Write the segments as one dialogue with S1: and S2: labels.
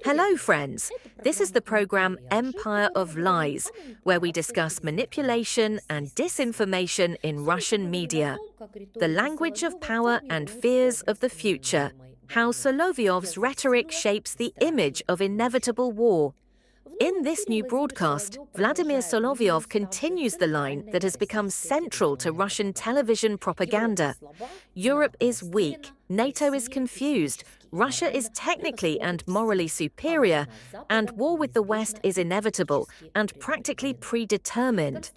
S1: Hello, friends. This is the program Empire of Lies, where we discuss manipulation and disinformation in Russian media, the language of power and fears of the future, how Solovyov's rhetoric shapes the image of inevitable war. In this new broadcast, Vladimir Solovyov continues the line that has become central to Russian television propaganda. Europe is weak, NATO is confused, Russia is technically and morally superior, and war with the West is inevitable and practically predetermined.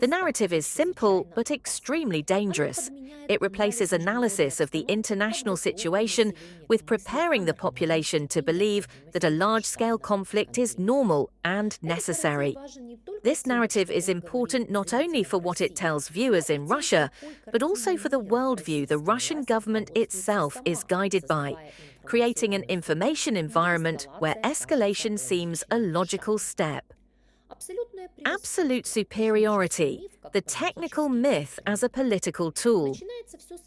S1: The narrative is simple but extremely dangerous. It replaces analysis of the international situation with preparing the population to believe that a large-scale conflict is normal and necessary. This narrative is important not only for what it tells viewers in Russia, but also for the worldview the Russian government itself is guided by, creating an information environment where escalation seems a logical step. Absolute superiority, the technical myth as a political tool.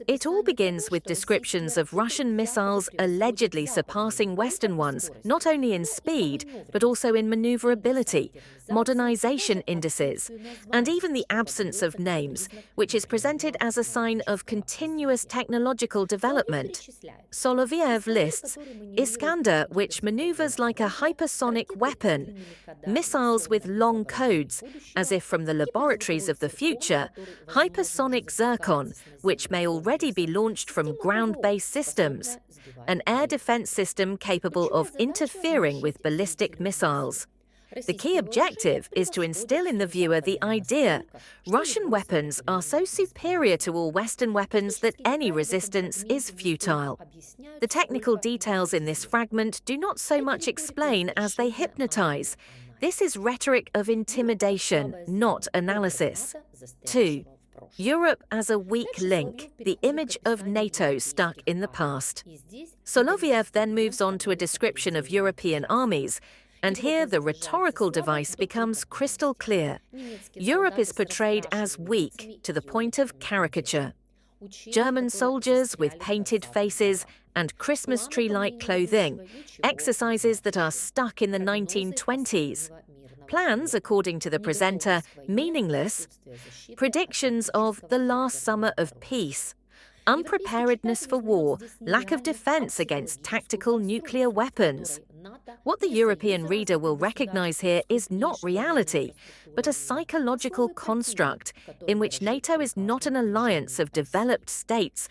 S1: It all begins with descriptions of Russian missiles allegedly surpassing Western ones, not only in speed, but also in maneuverability, modernization indices, and even the absence of names, which is presented as a sign of continuous technological development. Solovyev lists Iskander, which maneuvers like a hypersonic weapon, missiles with long codes, as if from the laboratories of the future, hypersonic Zircon, which may already be launched from ground-based systems, an air defense system capable of interfering with ballistic missiles. The key objective is to instill in the viewer the idea Russian weapons are so superior to all Western weapons that any resistance is futile. The technical details in this fragment do not so much explain as they hypnotize. This is rhetoric of intimidation, not analysis. 2. Europe as a weak link, the image of NATO stuck in the past. Solovyev then moves on to a description of European armies, and here the rhetorical device becomes crystal clear. Europe is portrayed as weak to the point of caricature. German soldiers with painted faces and Christmas tree-like clothing, exercises that are stuck in the 1920s. Plans, according to the presenter, meaningless. Predictions of the last summer of peace. Unpreparedness for war, lack of defense against tactical nuclear weapons. What the European reader will recognize here is not reality, but a psychological construct in which NATO is not an alliance of developed states,